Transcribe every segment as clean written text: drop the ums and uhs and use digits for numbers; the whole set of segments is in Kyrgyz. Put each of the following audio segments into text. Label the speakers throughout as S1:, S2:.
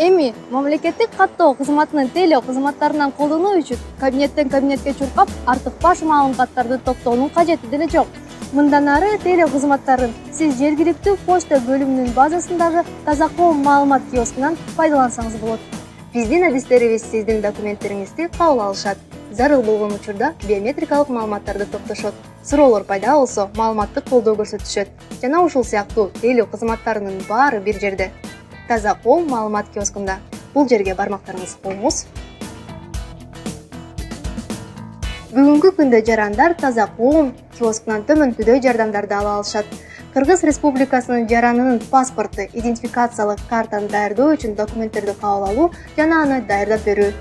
S1: Эми мамлекеттик каттоо кызматынын теле кызматтарынан колдонуу үчүн кабинеттен кабинетке чуркап артык баш маалыматтарды топтоонун кажети деле жок. Мындан ары теле кызматтарын сиз жергиликтүү почта бөлүмүнүн базасындагы таза коом маалымат киоскунан пайдалансаңыз болот. Биздин адистерибиз сиздин документтериңизди кабыл алышат. Зарыл болгон учурда биометрикалык маалыматтарды топтошот. Суроолор пайда болсо маалыматтык колдоо көрсөтүшөт. Жана ушул сыяктуу теле кызматтарынын баары бир жерде. Таза коом маалымат киоскунда. Бул жерге бармактарыңыз коюңуз. Бүгүнкү күндө жарандар таза коом киоскунан төмөнкүдөй жардамдарды ала алышат. Кыргыз Республикасынын жаранынын паспорту, идентификациялык картаны даярдоо үчүн документтерди кабыл алуу жана аны даярдап берүү.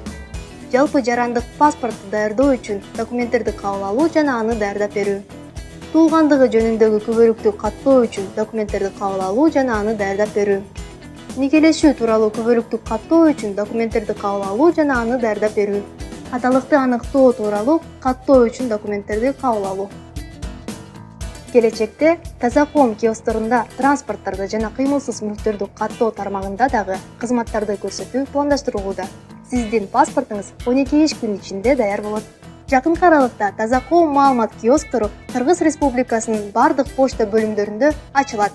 S1: Жалпы жарандык паспорту даярдоо үчүн документтерди кабыл алуу жана аны даярдап берүү. Туулгандыгы жөнүндөгү күбөлүктү каттоо үчүн документтерди кабыл алуу жана аны даярдап берүү. Никелешүү тууралуу күбөлүктү каттоо үчүн документтерди кабыл алуу жана аны даярдап берүү. Аталыкты аныктоо тууралуу каттоо үчүн документтерди кабыл алуу. Келечекте таза коом киосторунда транспорттарды жана кыймылсыз мүлктөрдү каттоо тармагында дагы кызматтарды көрсөтүү пландаштырылууда. Сиздин паспортуңуз 12 иш күн ичинде даяр болот. Жакынкы аралыкта таза коом маалымат киосктору Кыргыз Республикасынын бардык почта бөлүмдөрүндө ачылат.